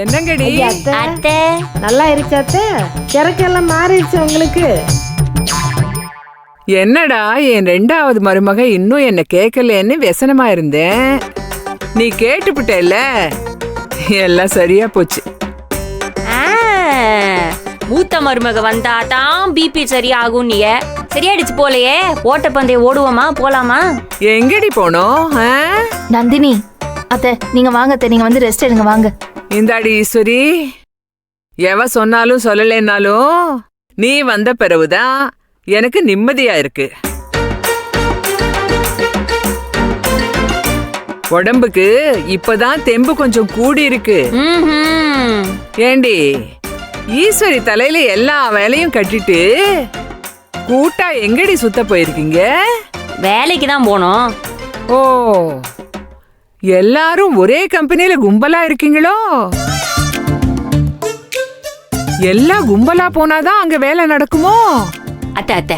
என்னங்கடி அத்தை நல்லா இருக்காத்த இறக்கெல்லாம் மாறிடுச்சு உங்களுக்கு. என்னடா என் 2வது மருமக இன்னும் என்ன கேட்கலன்னு व्यसனமா இருந்தேன். நீ கேட்டுப்பிட்டல, எல்லாம் சரியா போச்சு. மூத்த மருமக வந்தாதான் பிபி சரியாகும். நீ சரியாயிடுச்சு போலையே. ஓட்டப்பந்தயம் ஓடுவோமா, போலாமா? எங்கடி போனோம்? நந்தினி அத்தை நீங்க வாங்க அத்தை, நீங்க வந்து ரெஸ்ட் எடுங்க வாங்க. இந்தாடி ஈஸ்வரி, எவ சொன்னாலும் சொல்லலைன்னாலும் நீ வந்த பிறகுதான் எனக்கு நிம்மதியா இருக்கு. உடம்புக்கு இப்பதான் தெம்பு கொஞ்சம் கூடி இருக்கு. ஏண்டி ஈஸ்வரி தலையில எல்லா வேலையும் கட்டிட்டு கூட்டா எங்கடி சுத்த போயிருக்கீங்க? வேலைக்கு தான் போனோம். ஓ, எல்லாரும் ஒரே கம்பெனில கும்பலா இருக்கீங்களோ? எல்லாம் கும்பலா போனாதான் அங்க வேலை நடக்குமோ? அத்தை அத்தை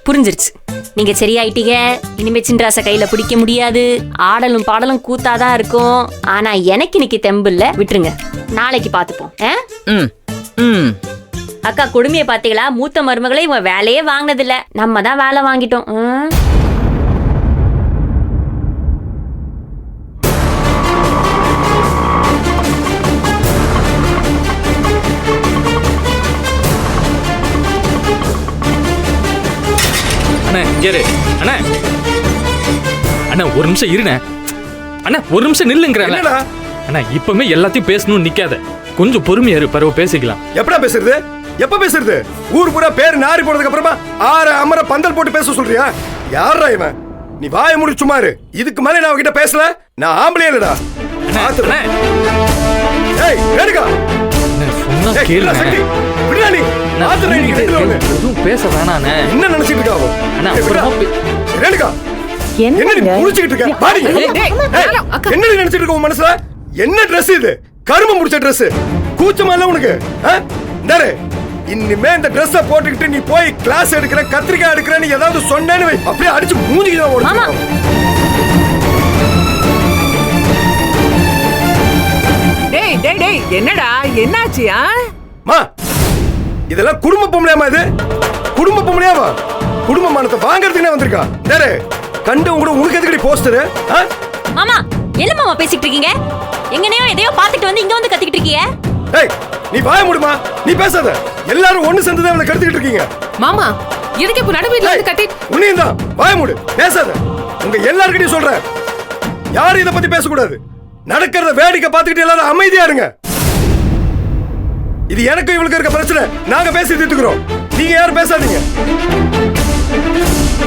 புரிஞ்சிருச்சு. நீங்க சரியாயிட்டீங்க. இனிமே சின்ராச கையில பிடிக்க முடியாது. ஆடலும் பாடலும் கூத்தாதான் இருக்கும். ஆனா எனக்கு இன்னைக்கு தெம்பு இல்ல, விட்டுருங்க. நாளைக்கு பாத்துப்போம். அக்கா கொடுமையை பாத்தீங்களா? மூத்த மருமகளை இவன் வேலையே வாங்கினது இல்ல, நம்ம தான் வேலை வாங்கிட்டோம். அண்ணா இரு அண்ணா. அண்ணா ஒரு நிமிஷம் இருண்ணே. அண்ணா ஒரு நிமிஷம் நில்லுங்கிறேன். அண்ணா இப்பவுமே எல்லாத்தையும் பேசணும்னு நிக்காத, கொஞ்சம் பொறுமையா இரு, பரவ பேசிக்கலாம். எப்படா பேசுறது? எப்ப பேசுறது? ஊர் பூரா பேர் நாரி போனதுக்கு அப்புறமா அமர பந்தல் போட்டு பேச சொல்றியா? யாரா இவன்? நீ வாய மூடி சும்மா இரு. இதுக்கு மேல நான் அவகிட்ட பேசல. நான் ஆம்பளையே இல்லடா. ஏய் ரேணுகா, சொன்னா கேளு. விடுடா நீ. ஆத்துற நீ எதுவும் பேச வேணானே. என்ன நினைச்சிட்டு இருக்காவோ? அண்ணா ரேணுகா, என்ன நீ புடிச்சிட்டு இருக்க? பாடி. என்ன நீ நினைச்சிட்டு இருக்க உன் மனசுல? என்ன Dress இது? கரும முடிச்ச Dress. கூச்சமா இல்ல உனக்கு? டேரே, இனிமே இந்த Dress-அ போட்டுக்கிட்டு நீ போய் கிளாஸ் எடுக்கிற, கத்திரிக்காய் எடுக்கிற, நீ ஏதாவது சொன்னேன்னு வை, அப்படியே அடிச்சு மூஞ்சிக்கு தான் ஓடுறோம். டேய் டேய் டேய், என்னடா என்னாச்சியா? மா, இதெல்லாம் குடும்ப பொம்பளையாமா? இது குடும்ப பொம்பளையாமா? குடும்ப மானத்தை வாங்குறதுக்குனே வந்திருக்கா. டேரே, கண்டவங்க கூட உனக்கு எதுக்கடி போஸ்டர்? மாமா என்ன மாமா பேசிட்டு இருக்கீங்க? எங்கனையோ எதையோ பாத்துட்டு வந்து இங்க வந்து கத்திக்கிட்டு இருக்கீங்க. ஏய் நீ வாய மூடுமா. நீ பேசாத. எல்லாரும் ஒண்ணு சேர்ந்து தான் அவளை கடத்திட்டு இருக்கீங்க. மாமா எதுக்கு இப்ப நடுவீட்ல வந்து கட்டி? உன்னையும் தான் வாய மூடு, பேசாத. உங்க எல்லார்கிட்டயும் சொல்றேன், யாரும் இத பத்தி பேசக்கூடாது. நடக்கிறத வேடிக்கை பார்த்துக்கிட்டு எல்லாரும் அமைதியா இருங்க. இது எனக்கு இவளுக்கு இருக்க பிரச்சனை. நாங்க பேசி தீர்த்துக்கிறோம். நீங்க யாரும் பேசாதீங்க.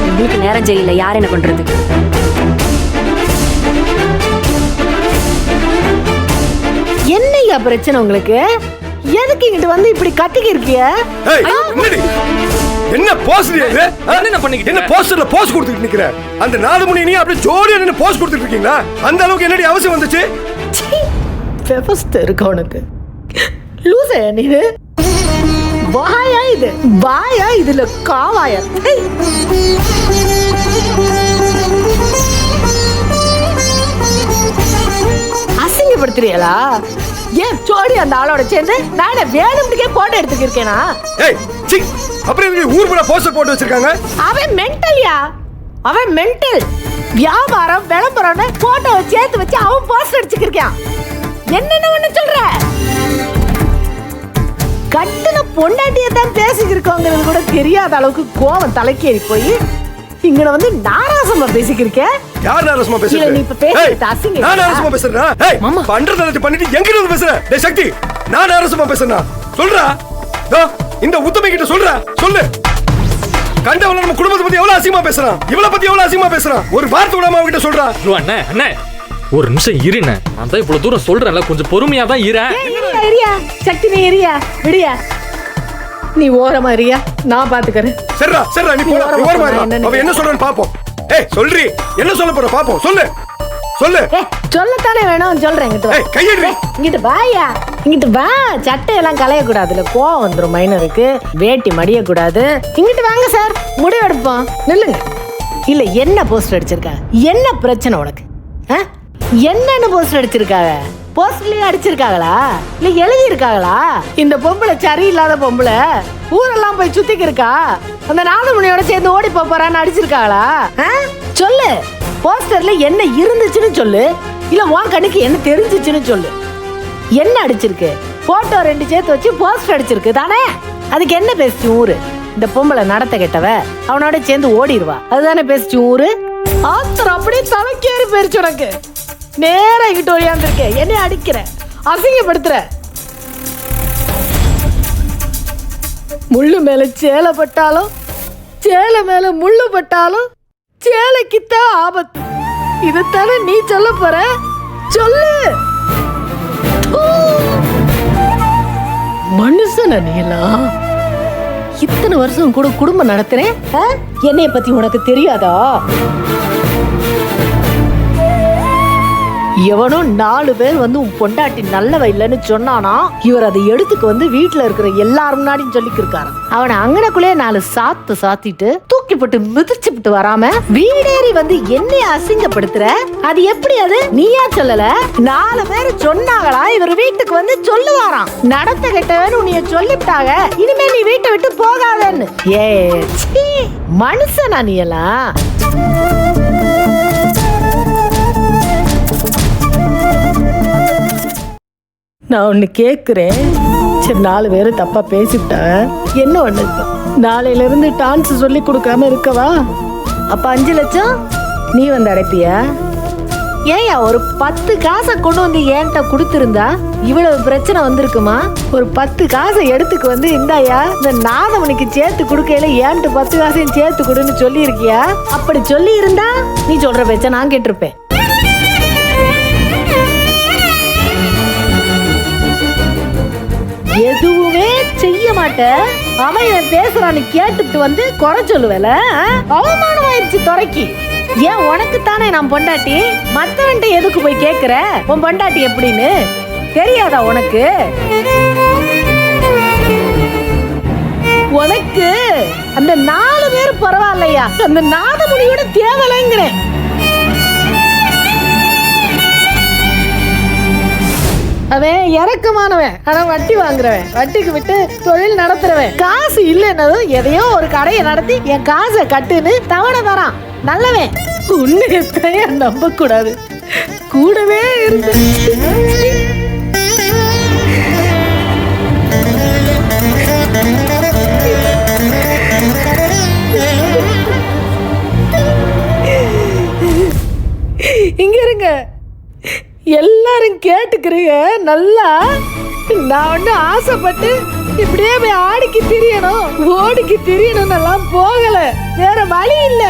உங்களுக்கு நேரம் சரியில்லை, யார் என்ன பண்றது? என்னையா பிரச்சனை உங்களுக்கு? எதுக்கு இங்கிட்டு வந்து இப்படி கத்திக்கி இருக்கிய? என்ன போஸ்டர் இது? என்ன பண்ணிக்கிட்டு? என்ன போஸ்டர்ல போஸ் கொடுத்துட்டு நிக்கிற? அந்த 4 மணி நீ அப்படியே ஜோடியா நின்னு போஸ் கொடுத்துட்டு இருக்கீங்களா? அந்த அளவுக்கு என்னடி அவசியம் வந்துச்சு? பெபஸ்ட் இருக்கு உனக்கு. லூசே நீ. வாயா இது? வாயா இதுல காவாயா? அசிங்கப்படுத்துறீங்களா? ஏன் சோடி அந்த ஆளோட சேர்ந்து நான் வேணும்னுக்கே போட்டோ எடுத்துக்கிருக்கேனா? ஏய் சி, அப்புறம் எதுக்கு ஊர் பூரா போஸ்டர் போட்டு வச்சிருக்காங்க? அவன் மென்டல்யா, அவன் மென்டல். வியாபாரம் விளம்பரம்னு போட்டோவை சேர்த்து வச்சு அவன் போஸ்டர் அடிச்சுக்கிருக்கான். என்னென்ன ஒண்ணு சொல்ற? கட்டுன பொண்டாட்டியை தான் பேசிக்கிருக்கோங்கிறது கூட தெரியாத அளவுக்கு கோவம் தலைக்கேறி போய் இங்க வந்து நாராசமா பேசிக்கிருக்க. யார் நாராசமா பேசுற? நீ இப்ப பேசுறது அசிங்கம். நான் நாராசமா பேசுறேனா? ஏய் பண்றத பண்ணிட்டு எங்க வந்து பேசுற? டேய் சக்தி, நான் நாராசமா பேசுறேனா? சொல்றா. தோ இந்த உத்தமி கிட்ட சொல்றா. சொல்லு. கண்டவள நம்ம குடும்பத்தை பத்தி எவ்வளவு அசிங்கமா பேசுறான், இவளை பத்தி எவ்வளவு அசிங்கமா பேசுறான். ஒரு வார்த்தை விடாம அவ கிட்ட சொல்றா. அண்ணே அண்ணே ஒரு நிமிஷம் இருண்ணே. நான் தான் இவ்வளவு தூரம் சொல்றேன்ல, கொஞ்சம் பொறுமையா தான் இரு. ஏரியா சக்தி, நீ ஏரியா விடியா. நீ ஓரமா ஏரியா, நான் பாத்துக்கறேன். சரிடா சரிடா, நீ போடா. நீ ஓரமா இரு. அவ என்ன சொல்றான்னு பாப்போம். ஏய் சொல்றி, என்ன சொல்ல போற பாப்போம். சொல்லு சொல்லு. சொல்லத்தானே வேணும், சொல்றேன். இங்கிட்டு வா. ஏய் கையெடு. இங்கிட்டு வாயா, இங்கிட்டு வா. சட்டையெல்லாம் கலைய கூடாதுல, கோவம் வந்துரும் மைனருக்கு. வேட்டி மடிய கூடாது. இங்கிட்டு வாங்க சார், முடிவெடுப்போம். நில்லுங்க. இல்ல என்ன போஸ்டர் அடிச்சிருக்கா? என்ன பிரச்சனை உனக்கு? என்னன்னு போஸ்டர் அடிச்சிருக்காங்க? போஸ்ட்லயே அடிச்சிருக்காங்களா இல்ல எழுதி இருக்காங்களா? இந்த பொம்பளை சரியில்லாத பொம்பளை ஊரெல்லாம் போய் சுத்திக்கு இருக்கா, அந்த நாதமுனியோட சேர்ந்து ஓடி போறான்னு அடிச்சிருக்காங்களா? சொல்லு, போஸ்டர்ல என்ன இருந்துச்சுன்னு சொல்லு, இல்ல உன் கண்ணுக்கு என்ன தெரிஞ்சிச்சுன்னு சொல்லு. என்ன அடிச்சிருக்கு? போட்டோ 2 சேர்த்து வச்சு போஸ்டர் அடிச்சிருக்கு தானே? அதுக்கு என்ன பேசிச்சு ஊரு? இந்த பொம்பளை நடத்த கெட்டவ அவனோட சேர்ந்து ஓடிடுவா, அதுதானே பேசிச்சு ஊரு. ஆத்திரம் அப்படியே தலைக்கேறி போயிருச்சு உனக்கு. நேரா இங்கிட்ட ஓடியாந்துருக்க, என்னை அடிக்கிற, அசிங்கப்படுத்துற. முள்ளு மேல சேலை பட்டாலும் சேலை மேல முள்ளு பட்டாலும் சேலைக்குத்தான் ஆபத்து. இதைத்தானே நீ சொல்ல போற? சொல்லு. மனுஷன நீலாம் இத்தனை வருஷம் கூட குடும்பம் நடத்துறேன், என்னைய பத்தி உனக்கு தெரியாதா? எவனோ 4 பேர் வந்து உன் பொண்டாட்டி நல்லவ இல்லைன்னு சொன்னானா, இவர் அதை எடுத்துக்கு வந்து வீட்டுல இருக்கிற எல்லாரும் முன்னாடியும் சொல்லிக்கிருக்காரு. அவனை அங்கனக்குள்ளே 4 சாத்து சாத்திட்டு தூக்கி போட்டு மிதிச்சுட்டு வராம வீடேறி வந்து என்னை அசிங்கப்படுத்துற. அது எப்படி? அது நீயா சொல்லல, 4 பேர் சொன்னாங்களா இவர் வீட்டுக்கு வந்து சொல்லுவாராம், நடத்த கெட்டவன்னு உன்னைய சொல்லிவிட்டாங்க, இனிமே நீ வீட்டை விட்டு போகாதன்னு. ஏ மனுஷனா நீ எல்லாம்? நான் ஒண்ணு கேக்குறேன். சரி, 4 பேரு தப்பா பேசிவிட்டாங்க, என்ன ஒண்ணு? நாளையில இருந்து டான்ஸ் சொல்லி கொடுக்காம இருக்கவா? அப்ப 5 லட்சம் நீ வந்து அடைப்பியா? ஏயா ஒரு 10 காசை கொண்டு வந்து என்கிட்ட கொடுத்திருந்தா இவ்வளவு பிரச்சனை வந்திருக்குமா? ஒரு 10 காசை எடுத்துக்கு வந்து இந்தாயா இந்த நாதமணிக்கு சேர்த்து கொடுக்கையில ஏன்ட்டு 10 காசையும் சேர்த்து கொடுன்னு சொல்லி இருக்கியா? அப்படி சொல்லி இருந்தா நீ சொல்ற பேச்ச நான் கேட்டிருப்பேன். எதுவுமே செய்ய மாட்டேன். அவன் பேசுறான்னு கேட்டுட்டு வந்து குறை சொல்லுவேல, அவமானம் ஆயிடுச்சு துறைக்கு. ஏன் உனக்கு தானே நான் பொண்டாட்டி, மத்தவன்ட்ட எதுக்கு போய் கேக்குற? உன் பொண்டாட்டி எப்படின்னு தெரியாதா உனக்கு? உனக்கு அந்த 4 பேர் பரவாயில்லையா, அந்த நாதமுனியோட தேவலைங்கிறேன். அவன் இறக்கமானவன், ஆனா வட்டி வாங்குறவன், வட்டிக்கு விட்டு தொழில் நடத்துறவன். காசு இல்லைன்னதும் எதையோ ஒரு கடையை நடத்தி என் காசை கட்டுன்னு தவணை தரான். நல்லவன். உன்னையத்தையும் நம்ப கூடாது, கூடவே இருந்து இங்க இருங்க, எல்லாரும் கேட்டுக்கிறீங்க நல்லா. நான் ஒண்ணு ஆசைப்பட்டு இப்படியே போய் ஆடிக்கு திரியணும் ஓடிக்கு திரியணும் எல்லாம் போகல, வேற வழி இல்ல.